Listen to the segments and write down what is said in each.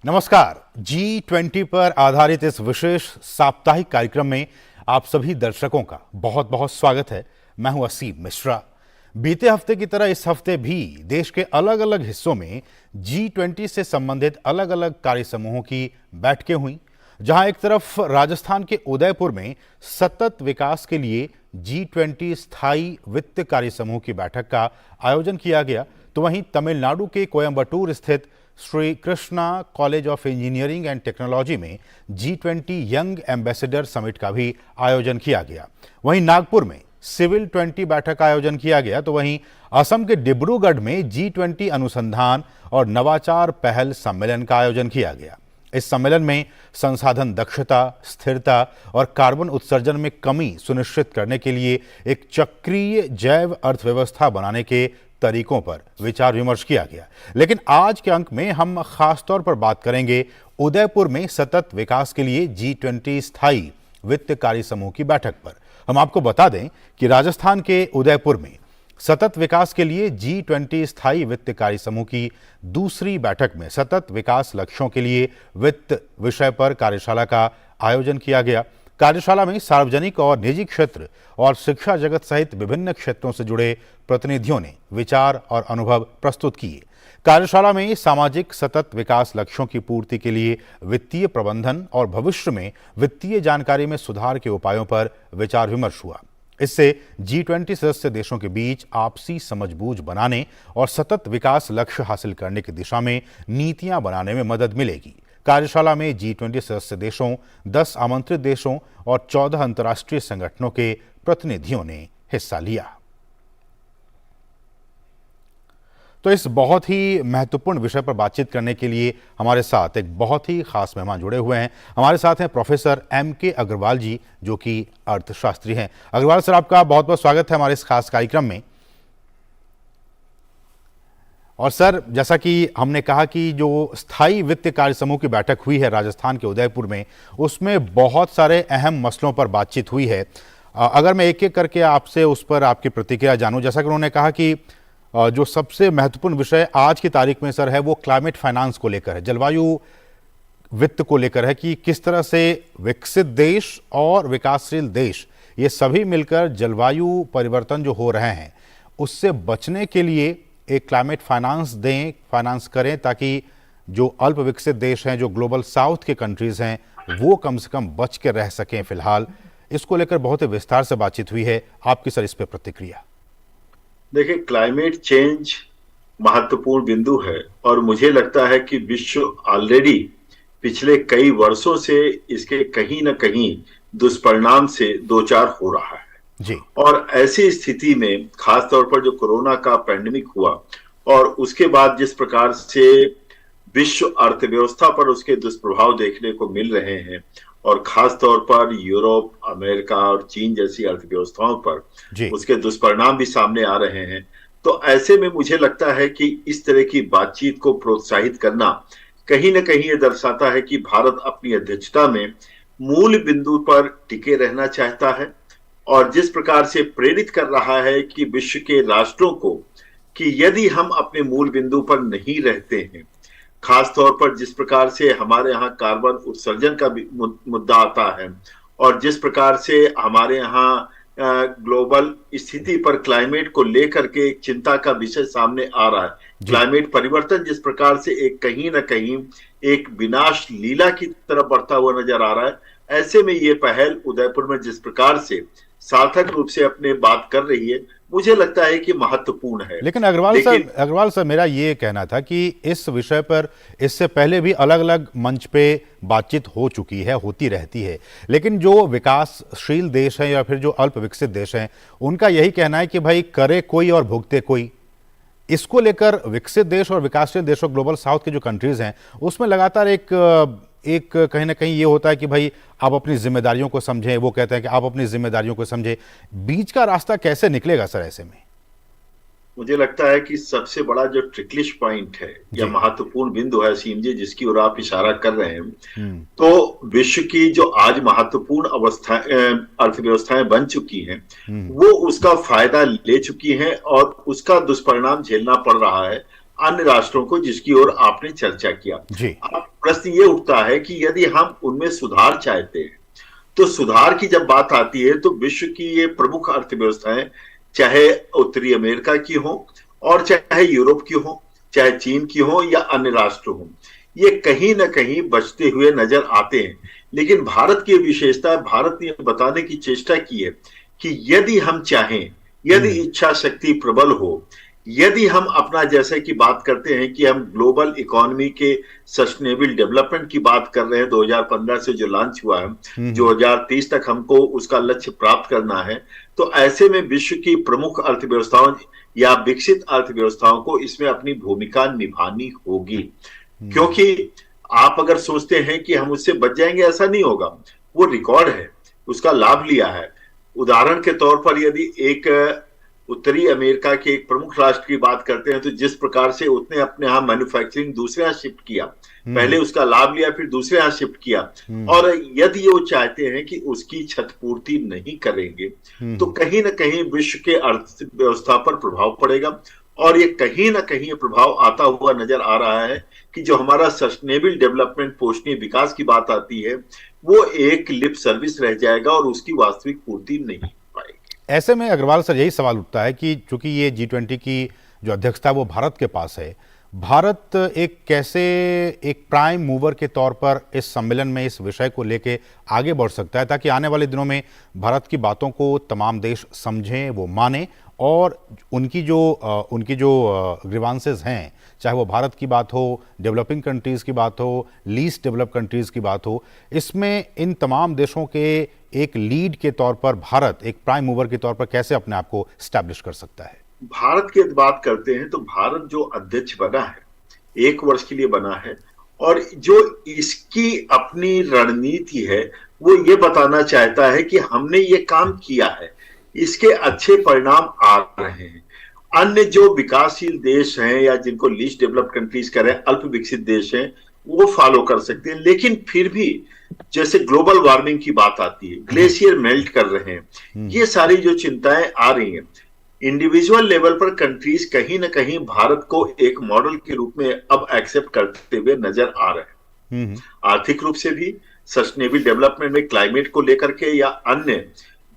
नमस्कार। G20 पर आधारित इस विशेष साप्ताहिक कार्यक्रम में आप सभी दर्शकों का बहुत बहुत स्वागत है। मैं हूं असीम मिश्रा। बीते हफ्ते की तरह इस हफ्ते भी देश के अलग अलग हिस्सों में G20 से संबंधित अलग अलग कार्य समूहों की बैठकें हुई, जहां एक तरफ राजस्थान के उदयपुर में सतत विकास के लिए G20 स्थायी वित्त कार्य समूह की बैठक का आयोजन किया गया, तो वहीं तमिलनाडु के कोयंबटूर स्थित Shri Krishna college of engineering and technology में G20 यंग एम्बेसडर समिट का भी आयोजन किया गया। वहीं नागपुर में सिविल 20 बैठक का आयोजन किया गया, तो वहीं असम के डिब्रूगढ़ में G20 अनुसंधान और नवाचार पहल सम्मेलन का आयोजन किया गया। इस सम्मेलन में संसाधन दक्षता, स्थिरता और कार्बन उत्सर्जन में कमी सुनिश्चित करने के लिए एक चक्रीय जैव अर्थव्यवस्था बनाने के तरीकों पर विचार विमर्श किया गया। लेकिन आज के अंक में हम खास तौर पर बात करेंगे उदयपुर में सतत विकास के लिए G20 स्थायी वित्त कार्य समूह की बैठक पर। हम आपको बता दें कि राजस्थान के उदयपुर में सतत विकास के लिए G20 स्थायी वित्त कार्य समूह की दूसरी बैठक में सतत विकास लक्ष्यों के लिए वित्त विषय पर कार्यशाला का आयोजन किया गया। कार्यशाला में सार्वजनिक और निजी क्षेत्र और शिक्षा जगत सहित विभिन्न क्षेत्रों से जुड़े प्रतिनिधियों ने विचार और अनुभव प्रस्तुत किए। कार्यशाला में सामाजिक सतत विकास लक्ष्यों की पूर्ति के लिए वित्तीय प्रबंधन और भविष्य में वित्तीय जानकारी में सुधार के उपायों पर विचार विमर्श हुआ। इससे G20 सदस्य देशों के बीच आपसी समझबूझ बनाने और सतत विकास लक्ष्य हासिल करने की दिशा में नीतियां बनाने में मदद मिलेगी। कार्यशाला में G20 सदस्य देशों, 10 आमंत्रित देशों और 14 अंतर्राष्ट्रीय संगठनों के प्रतिनिधियों ने हिस्सा लिया। तो इस बहुत ही महत्वपूर्ण विषय पर बातचीत करने के लिए हमारे साथ एक बहुत ही खास मेहमान जुड़े हुए हैं। हमारे साथ हैं प्रोफेसर M.K. अग्रवाल जी, जो कि अर्थशास्त्री हैं। अग्रवाल सर, आपका बहुत बहुत स्वागत है हमारे इस खास कार्यक्रम में। और सर, जैसा कि हमने कहा कि जो स्थायी वित्त कार्य समूह की बैठक हुई है राजस्थान के उदयपुर में, उसमें बहुत सारे अहम मसलों पर बातचीत हुई है। अगर मैं एक एक करके आपसे उस पर आपकी प्रतिक्रिया जानूं, जैसा कि उन्होंने कहा कि जो सबसे महत्वपूर्ण विषय आज की तारीख में सर है वो क्लाइमेट फाइनेंस को लेकर है, जलवायु वित्त को लेकर है कि किस तरह से विकसित देश और विकासशील देश ये सभी मिलकर जलवायु परिवर्तन जो हो रहे हैं उससे बचने के लिए एक क्लाइमेट फाइनेंस करें, ताकि जो अल्प विकसित देश हैं, जो ग्लोबल साउथ के कंट्रीज हैं, वो कम से कम बच के रह सकें। फिलहाल इसको लेकर बहुत ही विस्तार से बातचीत हुई है। आपकी सर इस पर प्रतिक्रिया? देखिए, क्लाइमेट चेंज महत्वपूर्ण बिंदु है और मुझे लगता है कि विश्व ऑलरेडी पिछले कई वर्षों से इसके कहीं ना कहीं दुष्परिणाम से दो चार हो रहा है जी। और ऐसी स्थिति में खासतौर पर जो कोरोना का पैंडेमिक हुआ और उसके बाद जिस प्रकार से विश्व अर्थव्यवस्था पर उसके दुष्प्रभाव देखने को मिल रहे हैं और खास तौर पर यूरोप, अमेरिका और चीन जैसी अर्थव्यवस्थाओं पर उसके दुष्परिणाम भी सामने आ रहे हैं, तो ऐसे में मुझे लगता है कि इस तरह की बातचीत को प्रोत्साहित करना कहीं ना कहीं ये दर्शाता है कि भारत अपनी अध्यक्षता में मूल बिंदु पर टिके रहना चाहता है और जिस प्रकार से प्रेरित कर रहा है कि विश्व के राष्ट्रों को कि यदि हम अपने मूल बिंदु पर नहीं रहते हैं, खास तौर पर जिस प्रकार से हमारे यहाँ कार्बन उत्सर्जन का भी मुद्दा आता है और जिस प्रकार से हमारे यहाँ ग्लोबल स्थिति पर क्लाइमेट को लेकर के एक चिंता का विषय सामने आ रहा है, क्लाइमेट परिवर्तन जिस प्रकार से एक कहीं ना कहीं एक विनाश लीला की तरफ बढ़ता हुआ नजर आ रहा है, ऐसे में ये पहल उदयपुर में जिस प्रकार से सार्थक रूप से अपने बात कर रही है, मुझे लगता है कि महत्वपूर्ण है। लेकिन अग्रवाल सर मेरा ये कहना था कि इस विषय पर इससे पहले भी अलग अलग मंच पे बातचीत हो चुकी है, होती रहती है, लेकिन जो विकासशील देश हैं या फिर जो अल्प विकसित देश हैं, उनका यही कहना है कि भाई करे कोई और भुगते कोई। इसको लेकर विकसित देश और विकासशील देशों, ग्लोबल साउथ के जो कंट्रीज हैं, उसमें लगातार एक कहीं ना कहीं ये होता है कि भाई आप अपनी जिम्मेदारियों को समझें, वो कहते हैं कि आप अपनी जिम्मेदारियों को समझें। बीच का रास्ता कैसे निकलेगा सर ऐसे में? मुझे लगता है कि सबसे बड़ा जो ट्रिकलिश पॉइंट है या महत्वपूर्ण बिंदु है सीम जी, जिसकी ओर आप इशारा कर रहे हैं, तो विश्व की जो आज महत्वपूर्ण अर्थव्यवस्थाएं बन चुकी हैं, वो उसका फायदा ले चुकी हैं और उसका दुष्परिणाम झेलना पड़ रहा है अन्य राष्ट्रों को, जिसकी ओर आपने चर्चा किया। प्रश्न ये उठता है कि यदि हम उनमें सुधार चाहते हैं, तो सुधार की जब बात आती है तो विश्व की ये प्रमुख अर्थव्यवस्थाएं, चाहे उत्तरी अमेरिका की हो और चाहे यूरोप की हो, चाहे चीन की हो या अन्य राष्ट्र हो, ये कहीं ना कहीं बचते हुए नजर आते हैं। लेकिन भारत की विशेषता, भारत ने बताने की चेष्टा की है कि यदि हम चाहें, यदि इच्छा शक्ति प्रबल हो, यदि हम अपना, जैसे कि बात करते हैं कि हम ग्लोबल इकोनॉमी के सस्टेनेबल डेवलपमेंट की बात कर रहे हैं, 2015 से जो लॉन्च हुआ है, 2030 तक हमको उसका लक्ष्य प्राप्त करना है, तो ऐसे में विश्व की प्रमुख अर्थव्यवस्थाओं या विकसित अर्थव्यवस्थाओं को इसमें अपनी भूमिका निभानी होगी। क्योंकि आप अगर सोचते हैं कि हम उससे बच जाएंगे, ऐसा नहीं होगा। वो रिकॉर्ड है, उसका लाभ लिया है। उदाहरण के तौर पर यदि एक उत्तरी अमेरिका के एक प्रमुख राष्ट्र की बात करते हैं, तो जिस प्रकार से उसने अपने यहाँ मैन्युफैक्चरिंग दूसरे यहाँ शिफ्ट किया, पहले उसका लाभ लिया, फिर दूसरे यहाँ शिफ्ट किया, और यदि वो चाहते हैं कि उसकी क्षतिपूर्ति नहीं करेंगे, तो कहीं ना कहीं विश्व के अर्थव्यवस्था पर प्रभाव पड़ेगा। और ये कहीं ना कहीं प्रभाव आता हुआ नजर आ रहा है कि जो हमारा सस्टेनेबल डेवलपमेंट, पोषणीय विकास की बात आती है, वो एक लिप सर्विस रह जाएगा और उसकी वास्तविक पूर्ति नहीं हो पाएगी। ऐसे में अग्रवाल सर, यही सवाल उठता है कि चूंकि ये G20 की जो अध्यक्षता वो भारत के पास है, भारत एक कैसे एक प्राइम मूवर के तौर पर इस सम्मेलन में इस विषय को लेके आगे बढ़ सकता है, ताकि आने वाले दिनों में भारत की बातों को तमाम देश समझें, वो माने, और उनकी जो ग्रीवांसेस हैं, चाहे वो भारत की बात हो, डेवलपिंग कंट्रीज़ की बात हो, लीस्ट डेवलप कंट्रीज़ की बात हो, इसमें इन तमाम देशों के एक लीड के तौर पर भारत एक प्राइम मूवर के तौर पर कैसे अपने आप को स्टैब्लिश कर सकता है? भारत की बात करते हैं तो भारत जो अध्यक्ष बना है, 1 वर्ष के लिए बना है, और जो इसकी अपनी रणनीति है, वो ये बताना चाहता है कि हमने ये काम किया है, इसके अच्छे परिणाम आ रहे हैं। अन्य जो विकासशील देश हैं या जिनको लीस्ट डेवलप्ड कंट्रीज कह रहे हैं, अल्प विकसित देश हैं, वो फॉलो कर सकते हैं। लेकिन फिर भी जैसे ग्लोबल वार्मिंग की बात आती है, ग्लेशियर मेल्ट कर रहे हैं, ये सारी जो चिंताएं आ रही हैं, इंडिविजुअल लेवल पर कंट्रीज कहीं ना कहीं भारत को एक मॉडल के रूप में अब एक्सेप्ट करते हुए नजर आ रहे हैं। आर्थिक रूप से भी, सस्टेनेबल डेवलपमेंट में क्लाइमेट को लेकर के या अन्य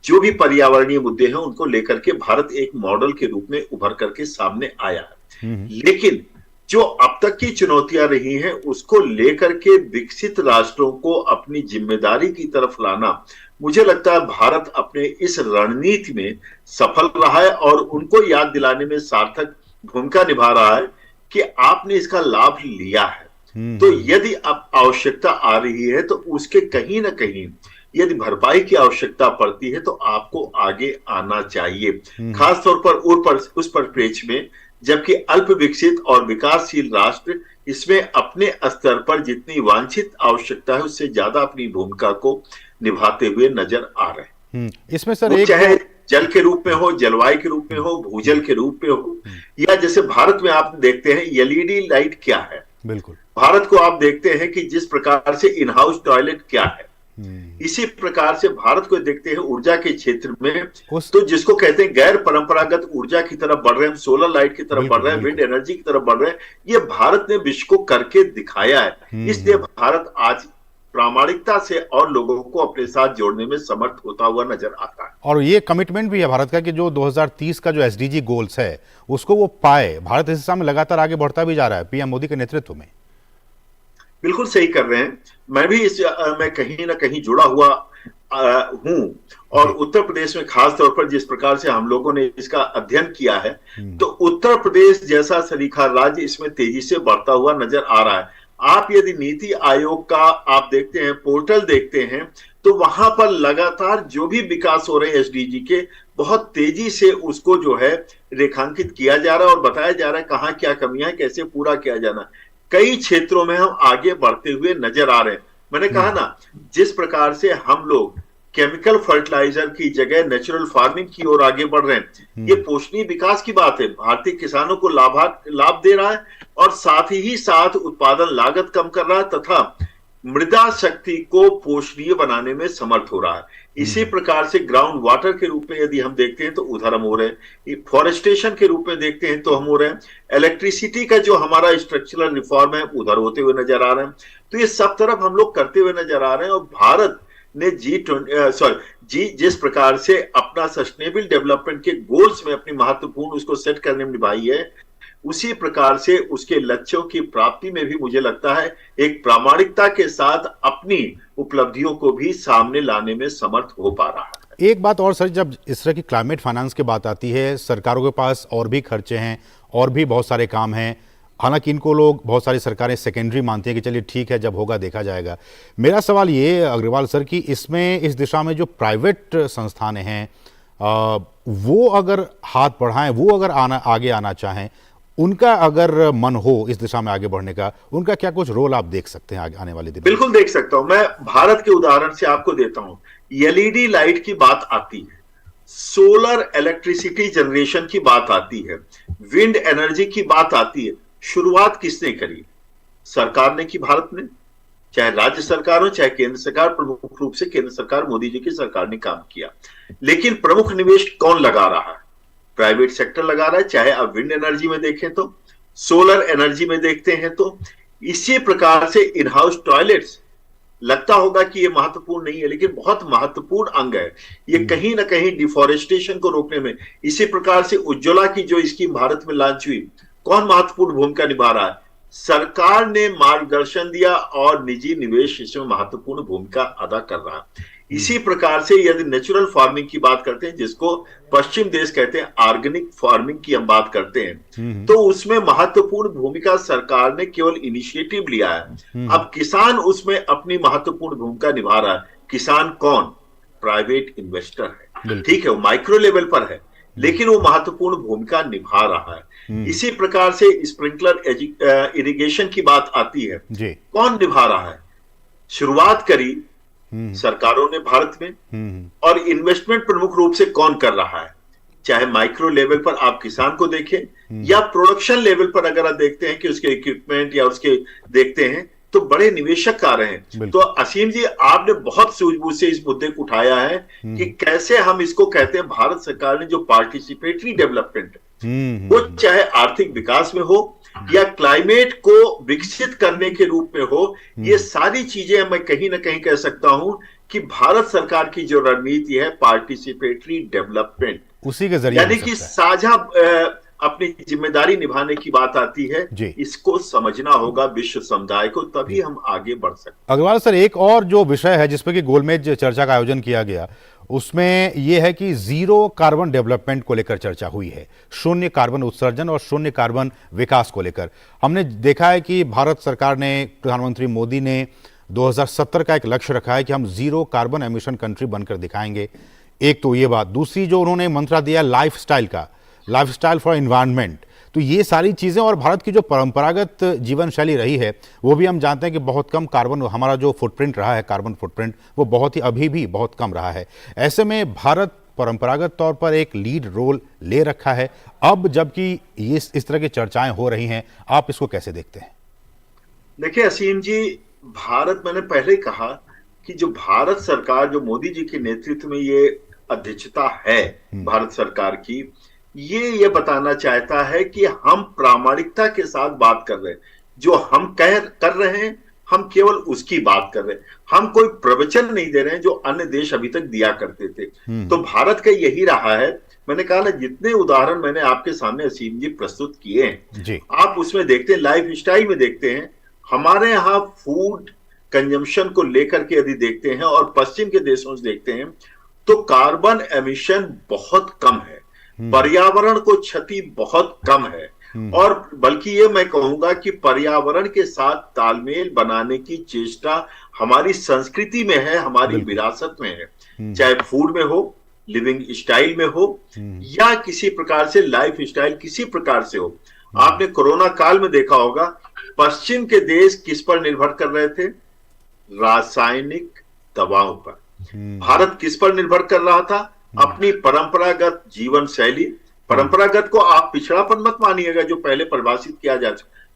जो भी पर्यावरणीय मुद्दे हैं उनको लेकर के भारत एक मॉडल के रूप में उभर करके सामने आया है। लेकिन जो अब तक की चुनौतियां रही हैं, उसको लेकर के विकसित राष्ट्रों को अपनी जिम्मेदारी की तरफ लाना, मुझे लगता है भारत अपने इस रणनीति में सफल रहा है और उनको याद दिलाने में सार्थक भूमिका निभा रहा है कि आपने इसका लाभ लिया है। तो यदि अब आवश्यकता आ रही है तो उसके कहीं ना कहीं यदि भरपाई की आवश्यकता पड़ती है तो आपको आगे आना चाहिए, खासतौर पर उस परिप्रेक्ष्य में जबकि अल्प विकसित और विकासशील राष्ट्र इसमें अपने स्तर पर जितनी वांछित आवश्यकता है उससे ज्यादा अपनी भूमिका को निभाते हुए नजर आ रहे हैं। इसमें सर चाहे जल के रूप में हो, जलवायु के रूप में हो, भूजल के रूप में हो, या जैसे भारत में आप देखते हैं एलईडी लाइट क्या है, बिल्कुल भारत को आप देखते हैं कि जिस प्रकार से इन हाउस टॉयलेट क्या है, इसी प्रकार से भारत को देखते हैं ऊर्जा के क्षेत्र में, तो जिसको कहते हैं गैर परंपरागत ऊर्जा की तरफ बढ़ रहे हैं, सोलर लाइट की तरफ बढ़ रहे हैं, विंड एनर्जी की तरफ बढ़ रहे हैं, ये भारत ने विश्व को करके दिखाया है। इसलिए भारत आज प्रामाणिकता से और लोगों को अपने साथ जोड़ने में समर्थ होता हुआ नजर आता है। और ये कमिटमेंट भी है भारत का कि जो 2030 का जो एसडीजी गोल्स है उसको वो पाए। भारत इस दिशा में लगातार आगे बढ़ता भी जा रहा है पीएम मोदी के नेतृत्व में। बिल्कुल सही कर रहे हैं, मैं भी मैं कहीं ना कहीं जुड़ा हुआ हूं, और उत्तर प्रदेश में खास तौर पर जिस प्रकार से हम लोगों ने इसका अध्ययन किया है, तो उत्तर प्रदेश जैसा सरीखा राज्य इसमें तेजी से बढ़ता हुआ नजर आ रहा है। आप यदि नीति आयोग का आप देखते हैं, पोर्टल देखते हैं, तो वहां पर लगातार जो भी विकास हो रहे हैं एसडीजी के, बहुत तेजी से उसको जो है रेखांकित किया जा रहा है और बताया जा रहा है कहाँ क्या कमियां है, कैसे पूरा किया जाना। कई क्षेत्रों में हम आगे बढ़ते हुए नजर आ रहे हैं। मैंने कहा ना, जिस प्रकार से हम लोग केमिकल फर्टिलाइजर की जगह नेचुरल फार्मिंग की ओर आगे बढ़ रहे हैं, ये पोषणीय विकास की बात है। भारतीय किसानों को लाभ दे रहा है और साथ ही साथ उत्पादन लागत कम कर रहा है तथा मृदा शक्ति को पोषणीय बनाने में समर्थ हो रहा है। इसी प्रकार से ग्राउंड वाटर के रूप में यदि हम देखते हैं तो उधर हम हो रहे हैं, फॉरेस्टेशन के रूप में देखते हैं तो हम हो रहे हैं, इलेक्ट्रिसिटी का जो हमारा स्ट्रक्चरल रिफॉर्म है उधर होते हुए नजर आ रहे हैं। तो ये सब तरफ हम लोग करते हुए नजर आ रहे हैं। और भारत ने जिस प्रकार से अपना सस्टेनेबल डेवलपमेंट के गोल्स में अपनी महत्वपूर्ण उसको सेट करने में निभाई है, उसी प्रकार से उसके लक्ष्यों की प्राप्ति में भी मुझे लगता है एक प्रामाणिकता के साथ अपनी उपलब्धियों को भी सामने लाने में समर्थ हो पा रहा है। एक बात और सर, जब इस तरह की क्लाइमेट फाइनेंस की बात आती है, सरकारों के पास और भी खर्चे हैं और भी बहुत सारे काम हैं। हालांकि इनको लोग, बहुत सारी सरकारें सेकेंडरी मानती हैं कि चलिए ठीक है, जब होगा देखा जाएगा। मेरा सवाल ये अग्रवाल सर कि इसमें, इस दिशा में जो प्राइवेट संस्थानें हैं, वो अगर हाथ बढ़ाएं, वो अगर आगे आना चाहें, उनका अगर मन हो इस दिशा में आगे बढ़ने का, उनका क्या कुछ रोल आप देख सकते हैं आगे आने वाले दिनों? बिल्कुल देख सकता हूं। मैं भारत के उदाहरण से आपको देता हूं। एलईडी लाइट की बात आती है, सोलर इलेक्ट्रिसिटी जनरेशन की बात आती है, विंड एनर्जी की बात आती है। शुरुआत किसने करी? सरकार ने की, भारत ने, चाहे राज्य सरकार हो चाहे केंद्र सरकार। प्रमुख रूप से केंद्र सरकार, मोदी जी की सरकार ने काम किया। लेकिन प्रमुख निवेश कौन लगा रहा है? प्राइवेट सेक्टर लगा रहा है। चाहे आप विंड एनर्जी में देखें तो, सोलर एनर्जी में देखते हैं तो। इसी प्रकार से इन हाउस टॉयलेट्स, लगता होगा कि ये महत्वपूर्ण नहीं है लेकिन बहुत महत्वपूर्ण अंग है ये, कहीं ना कहीं डिफॉरेस्टेशन को रोकने में। इसी प्रकार से उज्ज्वला की जो स्कीम भारत में लॉन्च हुई, कौन महत्वपूर्ण भूमिका निभा रहा है? सरकार ने मार्गदर्शन दिया और निजी निवेश इसमें महत्वपूर्ण भूमिका अदा कर रहा है। इसी प्रकार से यदि नेचुरल फार्मिंग की बात करते हैं, जिसको पश्चिम देश कहते हैं, ऑर्गेनिक फार्मिंग की हम बात करते हैं, तो उसमें महत्वपूर्ण भूमिका सरकार ने केवल इनिशिएटिव लिया है। अब किसान उसमें अपनी महत्वपूर्ण भूमिका निभा रहा है। किसान कौन? प्राइवेट इन्वेस्टर है, ठीक है, वो माइक्रो लेवल पर है लेकिन वो महत्वपूर्ण भूमिका निभा रहा है। इसी प्रकार से स्प्रिंकलर इरिगेशन की बात आती है, कौन निभा रहा है? शुरुआत करी सरकारों ने भारत में, और इन्वेस्टमेंट प्रमुख रूप से कौन कर रहा है? चाहे माइक्रो लेवल पर आप किसान को देखें या प्रोडक्शन लेवल पर अगर आप देखते हैं कि उसके इक्विपमेंट या उसके देखते हैं तो बड़े निवेशक आ रहे हैं। तो असीम जी, आपने बहुत सूझबूझ से इस मुद्दे को उठाया है कि कैसे हम इसको कहते हैं, भारत सरकार ने जो पार्टिसिपेटरी डेवलपमेंट, वो चाहे आर्थिक विकास में हो या क्लाइमेट को विकसित करने के रूप में हो, ये सारी चीजें मैं कहीं ना कहीं कह सकता हूं कि भारत सरकार की जो रणनीति है पार्टिसिपेटरी डेवलपमेंट, उसी के जरिए, यानी कि साझा अपनी जिम्मेदारी निभाने की बात आती है। इसको समझना होगा विश्व समुदाय को, तभी हम आगे बढ़ सकते हैं। अग्रवाल सर, एक और जो विषय है जिसपे कि गोलमेज चर्चा का आयोजन किया गया, उसमें यह है कि जीरो कार्बन डेवलपमेंट को लेकर चर्चा हुई है, शून्य कार्बन उत्सर्जन और शून्य कार्बन विकास को लेकर। हमने देखा है कि भारत सरकार ने, प्रधानमंत्री मोदी ने 2070 का एक लक्ष्य रखा है कि हम जीरो कार्बन एमिशन कंट्री बनकर दिखाएंगे। एक तो ये बात, दूसरी जो उन्होंने मंत्र दिया लाइफस्टाइल का, लाइफस्टाइल फॉर एनवायरनमेंट, तो ये सारी चीज़ें, और भारत की जो परंपरागत जीवन शैली रही है वो भी हम जानते हैं कि बहुत कम कार्बन, हमारा जो फुटप्रिंट रहा है, कार्बन फुटप्रिंट, वो बहुत ही, अभी भी बहुत कम रहा है। ऐसे में भारत परंपरागत तौर पर एक लीड रोल ले रखा है। अब जबकि ये इस तरह की चर्चाएं हो रही हैं, आप इसको कैसे देखते हैं? देखिए असीम जी, भारत, मैंने पहले कहा कि जो भारत सरकार, जो मोदी जी के नेतृत्व में ये अध्यक्षता है भारत सरकार की, ये बताना चाहता है कि हम प्रामाणिकता के साथ बात कर रहे हैं। जो हम कर रहे हैं, हम केवल उसकी बात कर रहे हैं। हम कोई प्रवचन नहीं दे रहे हैं जो अन्य देश अभी तक दिया करते थे। तो भारत का यही रहा है। मैंने कहा ना, जितने उदाहरण मैंने आपके सामने असीम जी प्रस्तुत किए हैं, आप उसमें देखते हैं, लाइफ स्टाइल में देखते हैं, हमारे यहाँ फूड कंजम्पशन को लेकर के यदि देखते हैं और पश्चिम के देशों से देखते हैं तो कार्बन एमिशन बहुत कम है, पर्यावरण को क्षति बहुत कम है, और बल्कि ये मैं कहूंगा कि पर्यावरण के साथ तालमेल बनाने की चेष्टा हमारी संस्कृति में है, हमारी विरासत में है। चाहे फूड में हो, लिविंग स्टाइल में हो, या किसी प्रकार से लाइफ स्टाइल किसी प्रकार से हो। आपने कोरोना काल में देखा होगा, पश्चिम के देश किस पर निर्भर कर रहे थे? रासायनिक दवाओं पर। भारत किस पर निर्भर कर रहा था? अपनी परंपरागत जीवन शैली। परंपरागत को आप पिछड़ापन मत मानिएगा जो पहले परिभाषित किया जा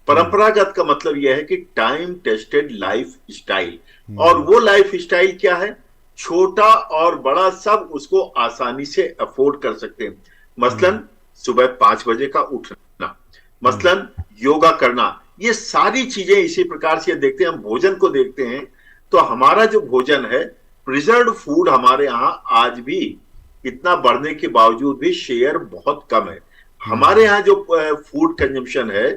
परंपरागत का मतलब यह है कि टाइम टेस्टेड लाइफ स्टाइल, और वो लाइफ स्टाइल क्या है? छोटा और बड़ा सब उसको आसानी से अफोर्ड कर सकते हैं। मसलन सुबह 5 बजे का उठना, मसलन योगा करना, ये सारी चीजें इसी प्रकार से देखते हैं। हम भोजन को देखते हैं तो हमारा जो भोजन है, प्रिजर्व्ड फूड हमारे यहाँ आज भी इतना बढ़ने के बावजूद भी शेयर बहुत कम है। हमारे यहाँ जो फूड कंजम्पशन है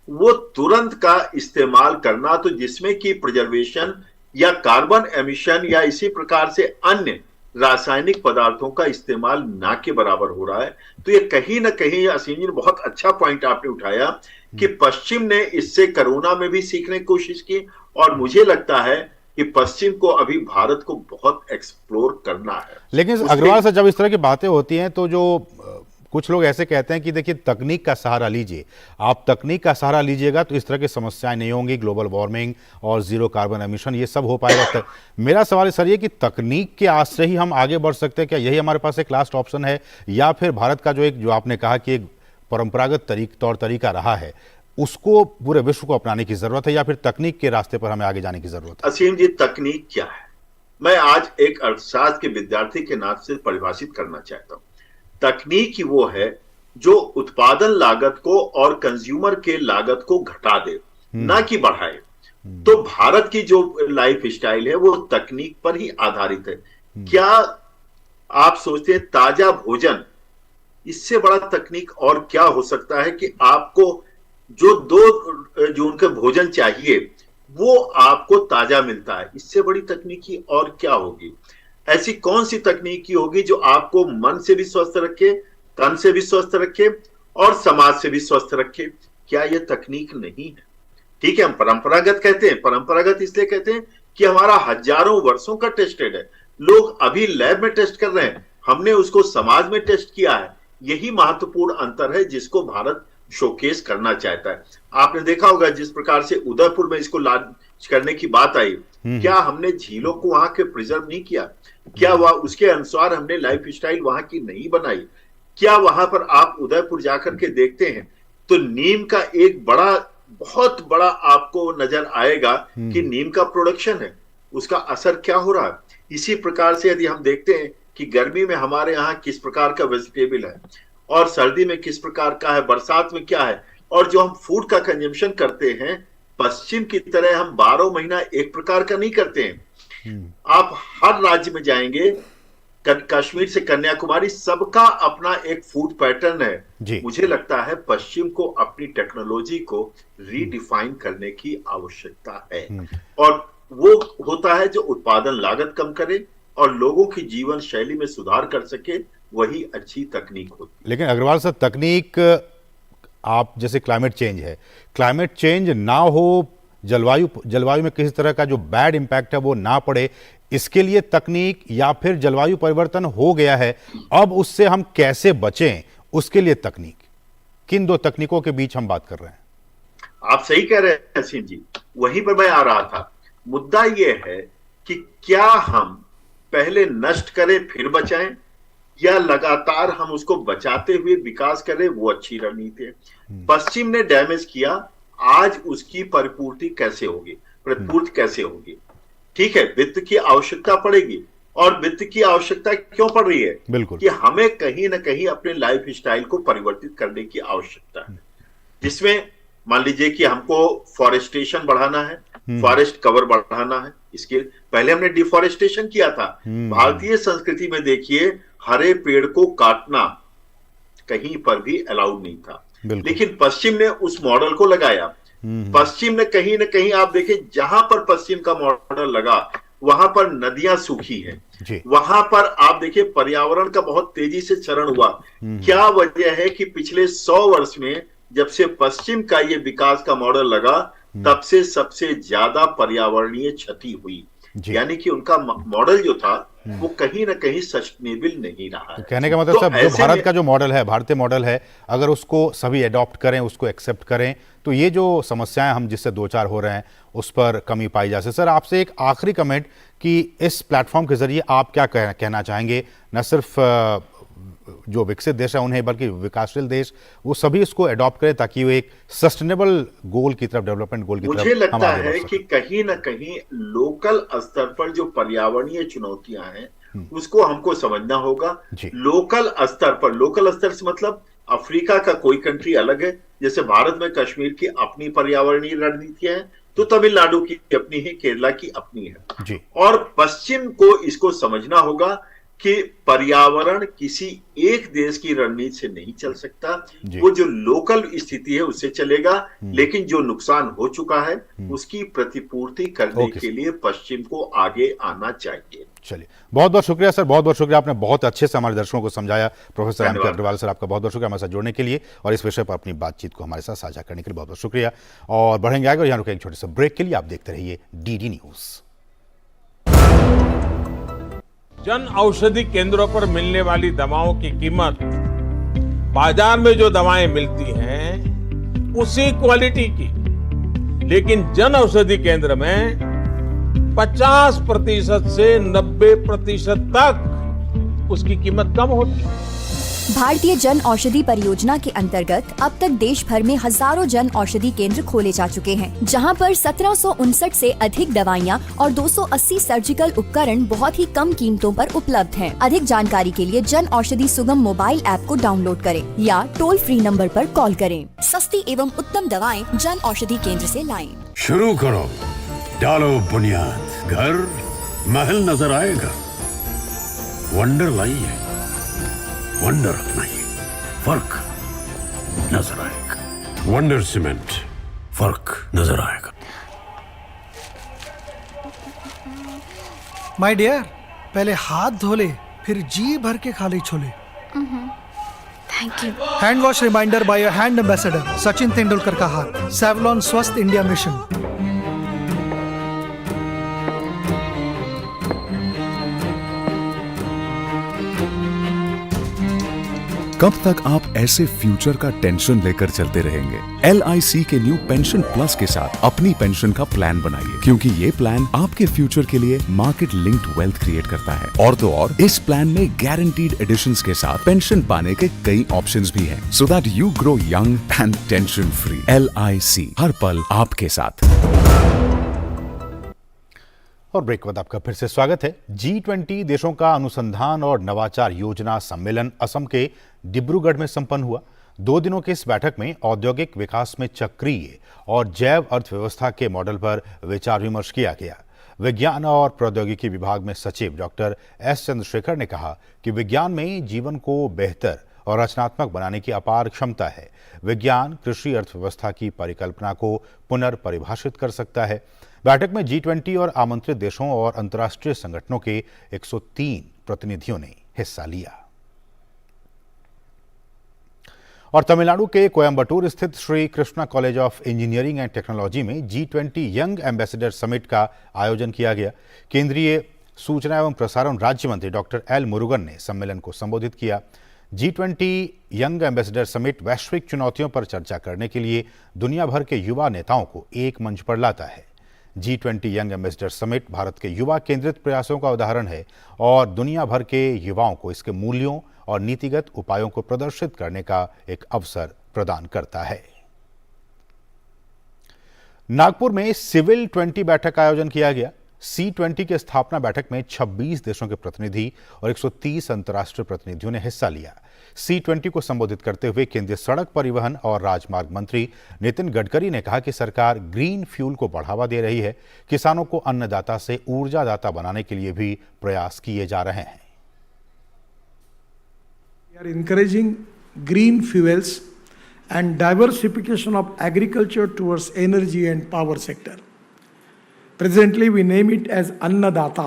वो तुरंत का इस्तेमाल करना, तो जिसमें कि प्रिजर्वेशन या कार्बन एमिशन या इसी प्रकार से अन्य रासायनिक पदार्थों का इस्तेमाल ना के बराबर हो रहा है। तो ये कहीं ना कहीं, असीम जी ने बहुत अच्छा पॉइंट आपने उठाया कि पश्चिम ने इससे कोरोना में भी सीखने की कोशिश की, और मुझे लगता है कि पश्चिम को अभी भारत को बहुत एक्सप्लोर करना है। लेकिन अग्रवाल साहब, जब इस तरह की बातें होती हैं तो जो कुछ लोग ऐसे कहते हैं कि देखिए तकनीक का सहारा लीजिए, आप तकनीक का सहारा लीजिएगा तो इस तरह की समस्याएं नहीं होंगी, ग्लोबल वार्मिंग और जीरो कार्बन एमिशन ये सब हो पाएगा। मेरा सवाल सर ये कि तकनीक के आश्रय ही हम आगे बढ़ सकते हैं क्या? यही हमारे पास एक लास्ट ऑप्शन है, या फिर भारत का जो आपने कहा कि एक परंपरागत तौर तरीका रहा है उसको पूरे विश्व को अपनाने की जरूरत है, या फिर तकनीक के रास्ते पर हमें आगे जाने की जरूरत है? असीम जी, तकनीक क्या है, मैं आज एक अर्थशास्त्र के विद्यार्थी के नाम से परिभाषित करना चाहता हूं। तकनीक वो है जो उत्पादन लागत को और कंज्यूमर के लागत को घटा दे, ना कि बढ़ाए। तो भारत की जो लाइफ स्टाइल है वो तकनीक पर ही आधारित है। क्या आप सोचते हैं ताजा भोजन, इससे बड़ा तकनीक और क्या हो सकता है कि आपको जो उनके भोजन चाहिए वो आपको ताजा मिलता है? इससे बड़ी तकनीकी और क्या होगी? ऐसी कौन सी तकनीकी होगी जो आपको मन से भी स्वस्थ रखे, तन से भी स्वस्थ रखे और समाज से भी स्वस्थ रखे? क्या यह तकनीक नहीं है? ठीक है, हम परंपरागत कहते हैं, परंपरागत इसलिए कहते हैं कि हमारा हजारों वर्षों का टेस्टेड है। लोग अभी लैब में टेस्ट कर रहे हैं, हमने उसको समाज में टेस्ट किया है। यही महत्वपूर्ण अंतर है जिसको भारत शोकेस करना चाहता है। आपने देखा होगा जिस प्रकार से उदयपुर में इसको लॉन्च करने की बात आई, क्या हमने झीलों को वहां के प्रिजर्व नहीं किया? क्या वह उसके अनुसार हमने लाइफ स्टाइल वहां की नहीं बनाई? क्या वहां पर आप उदयपुर जाकर के देखते हैं तो नीम का एक बहुत बड़ा आपको नजर आएगा कि नीम का प्रोडक्शन है, उसका असर क्या हो रहा है। इसी प्रकार से यदि हम देखते हैं कि गर्मी में हमारे यहाँ किस प्रकार का वेजिटेबल है और सर्दी में किस प्रकार का है, बरसात में क्या है, और जो हम फूड का कंजम्पशन करते हैं पश्चिम की तरह हम 12 महीना एक प्रकार का नहीं करते हैं। आप हर राज्य में जाएंगे, कश्मीर से कन्याकुमारी, सबका अपना एक फूड पैटर्न है। मुझे लगता है पश्चिम को अपनी टेक्नोलॉजी को रीडिफाइन करने की आवश्यकता है, और वो होता है जो उत्पादन लागत कम करे और लोगों की जीवन शैली में सुधार कर सके, वही अच्छी तकनीक होती है। लेकिन अग्रवाल साहब, तकनीक आप जैसे क्लाइमेट चेंज है, क्लाइमेट चेंज ना हो, जलवायु में किसी तरह का जो बैड इंपैक्ट है वो ना पड़े, इसके लिए तकनीक, या फिर जलवायु परिवर्तन हो गया है अब उससे हम कैसे बचें, उसके लिए तकनीक? किन दो तकनीकों के बीच हम बात कर रहे हैं? आप सही कह रहे हैं सिंह जी, वहीं पर मैं आ रहा था। मुद्दा यह है कि क्या हम पहले नष्ट करें फिर बचाएं, या लगातार हम उसको बचाते हुए विकास करें, वो अच्छी रणनीति है। पश्चिम ने डैमेज किया, आज उसकी परिपूर्ति कैसे होगी, प्रतिपूर्ति कैसे होगी? ठीक है, वित्त की आवश्यकता पड़ेगी, और वित्त की आवश्यकता क्यों पड़ रही है? बिल्कुल, कि हमें कहीं ना कहीं अपने लाइफ स्टाइल को परिवर्तित करने की आवश्यकता है, जिसमें मान लीजिए कि हमको फॉरेस्टेशन बढ़ाना है, फॉरेस्ट कवर बढ़ाना है। इसके पहले हमने डिफॉरेस्टेशन किया था। भारतीय संस्कृति में देखिए, हरे पेड़ को काटना कहीं पर भी अलाउड नहीं था, लेकिन पश्चिम ने उस मॉडल को लगाया। पश्चिम ने कहीं ना कहीं, आप देखिए जहां पर पश्चिम का मॉडल लगा वहां पर नदियां सूखी हैं, वहां पर आप देखिए पर्यावरण का बहुत तेजी से क्षरण हुआ। क्या वजह है कि पिछले 100 वर्ष में जब से पश्चिम का ये विकास का मॉडल लगा, तब से सबसे ज्यादा पर्यावरणीय क्षति हुई। यानी कि उनका मॉडल जो था वो कहीं ना कहीं सस्टेनेबल नहीं रहा है। कहने का मतलब साहब, जो भारत का जो मॉडल है, भारतीय मॉडल है, अगर उसको सभी एडॉप्ट करें, उसको एक्सेप्ट करें, तो ये जो समस्याएं हम जिससे दो चार हो रहे हैं उस पर कमी पाई जा सके। सर, आपसे एक आखिरी कमेंट कि इस प्लेटफॉर्म के जरिए आप क्या कहना चाहेंगे, न सिर्फ जो विकसित देश है उन्हें, बल्कि विकासशील देश, वो सभी इसको अडॉप्ट करें ताकि वो एक सस्टेनेबल गोल की तरफ, डेवलपमेंट गोल की तरफ मुझे लगता आगे बढ़ है सकें। कि कहीं ना कहीं लोकल स्तर पर जो पर्यावरणीय चुनौतियां हैं उसको हमको समझना होगा। जी। लोकल स्तर से मतलब अफ्रीका का कोई कंट्री अलग है, जैसे भारत में कश्मीर की अपनी पर्यावरणीय रणनीतियां हैं, तो तमिलनाडु की अपनी है, केरला की अपनी है। जी। और पश्चिम को इसको समझना होगा कि पर्यावरण किसी एक देश की रणनीति से नहीं चल सकता, वो जो लोकल स्थिति है उससे चलेगा, लेकिन जो नुकसान हो चुका है उसकी प्रतिपूर्ति करने के लिए पश्चिम को आगे आना चाहिए। चलिए, बहुत बहुत शुक्रिया सर, बहुत बहुत शुक्रिया, आपने बहुत अच्छे से हमारे दर्शकों को समझाया। प्रोफेसर एम के अग्रवाल सर, आपका बहुत बहुत शुक्रिया हमारे साथ जुड़ने के लिए और इस विषय पर अपनी बातचीत को हमारे साथ साझा करने के लिए बहुत बहुत शुक्रिया। और बढ़ेंगे आगे और यहाँ रुकेंगे छोटे से ब्रेक के लिए। आप देखते रहिए डीडी न्यूज। जन औषधि केंद्रों पर मिलने वाली दवाओं की कीमत बाजार में जो दवाएं मिलती हैं उसी क्वालिटी की, लेकिन जन औषधि केंद्र में 50% से 90% तक उसकी कीमत कम होती है। भारतीय जन औषधि परियोजना के अंतर्गत अब तक देश भर में हजारों जन औषधि केंद्र खोले जा चुके हैं, जहां पर 1759 से अधिक दवाइयां और 280 सर्जिकल उपकरण बहुत ही कम कीमतों पर उपलब्ध हैं। अधिक जानकारी के लिए जन औषधि सुगम मोबाइल ऐप को डाउनलोड करें या टोल फ्री नंबर पर कॉल करें। सस्ती एवं उत्तम दवाएं जन औषधि केंद्र से लाएं। शुरू करो, डालो बुनियाद, घर महल नजर आएगा। वंडर लाइए, वंडर अपनाइए, फर्क नजर आएगा। वंडर सीमेंट, फर्क नजर आएगा। माय डियर, पहले हाथ धो ले, फिर जी भर के खा ले छोले। Thank you. Hand wash reminder by hand ambassador Sachin Tendulkar का हाथ। सेवलॉन स्वस्थ इंडिया मिशन। कब तक आप ऐसे फ्यूचर का टेंशन लेकर चलते रहेंगे? LIC के न्यू पेंशन प्लस के साथ अपनी पेंशन का प्लान बनाइए, क्योंकि ये प्लान आपके फ्यूचर के लिए मार्केट लिंक्ड वेल्थ क्रिएट करता है। और तो और इस प्लान में गारंटीड एडिशंस के साथ पेंशन पाने के कई ऑप्शंस भी हैं, so that you grow young and tension free. LIC, हर पल आपके साथ। और ब्रेक के बाद आपका फिर से स्वागत है। G20 देशों का अनुसंधान और नवाचार योजना सम्मेलन असम के डिब्रूगढ़ में संपन्न हुआ। 2 दिनों की इस बैठक में औद्योगिक विकास में चक्रीय और जैव अर्थव्यवस्था के मॉडल पर विचार विमर्श किया गया। विज्ञान और प्रौद्योगिकी विभाग में सचिव डॉक्टर S चंद्रशेखर ने कहा कि विज्ञान में जीवन को बेहतर और रचनात्मक बनाने की अपार क्षमता है। विज्ञान कृषि अर्थव्यवस्था की परिकल्पना को पुनर्परिभाषित कर सकता है। बैठक में G20 और आमंत्रित देशों और अंतर्राष्ट्रीय संगठनों के 103 प्रतिनिधियों ने हिस्सा लिया। और तमिलनाडु के कोयम्बटूर स्थित Shri Krishna college of engineering and technology में G20 यंग एम्बेसडर समिट का आयोजन किया गया। केंद्रीय सूचना एवं प्रसारण राज्य मंत्री डॉक्टर एल मुरुगन ने सम्मेलन को संबोधित किया। G20 यंग एम्बेसडर समिट वैश्विक चुनौतियों पर चर्चा करने के लिए दुनिया भर के युवा नेताओं को एक मंच पर लाता है। G20 young ambassador summit Bharat के युवा केंद्रित प्रयासों का उदाहरण है और दुनिया भर के युवाओं को इसके मूल्यों और नीतिगत उपायों को प्रदर्शित करने का एक अवसर प्रदान करता है। नागपुर में सिविल 20 बैठक का आयोजन किया गया। C20 की स्थापना बैठक में 26 देशों के प्रतिनिधि और 130 अंतर्राष्ट्रीय प्रतिनिधियों ने हिस्सा लिया। C20 को संबोधित करते हुए केंद्रीय सड़क परिवहन और राजमार्ग मंत्री नितिन गडकरी ने कहा कि सरकार ग्रीन फ्यूल को बढ़ावा दे रही है। किसानों को अन्नदाता से ऊर्जादाता बनाने के लिए भी प्रयास किए जा रहे हैं। We are encouraging green fuels and diversification of agriculture towards energy and power sector. Presently, we name it as Annadata.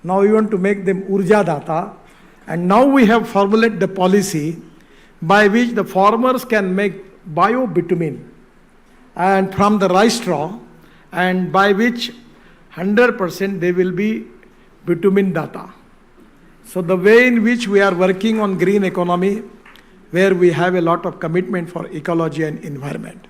Now we want to make them Urjadata. And now we have formulated the policy by which the farmers can make bio-bitumen and from the rice straw, and by which 100% they will be bitumen data. So the way in which we are working on green economy, where we have a lot of commitment for ecology and environment.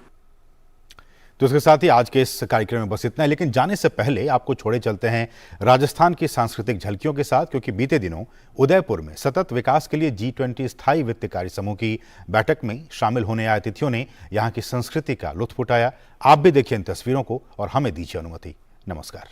तो इसके साथ ही आज के इस कार्यक्रम में बस इतना है, लेकिन जाने से पहले आपको छोड़े चलते हैं राजस्थान की सांस्कृतिक झलकियों के साथ, क्योंकि बीते दिनों उदयपुर में सतत विकास के लिए G20 स्थायी वित्त कार्य समूह की बैठक में शामिल होने आए अतिथियों ने यहाँ की संस्कृति का लुत्फ उठाया। आप भी देखिए इन तस्वीरों को और हमें दीजिए अनुमति। नमस्कार।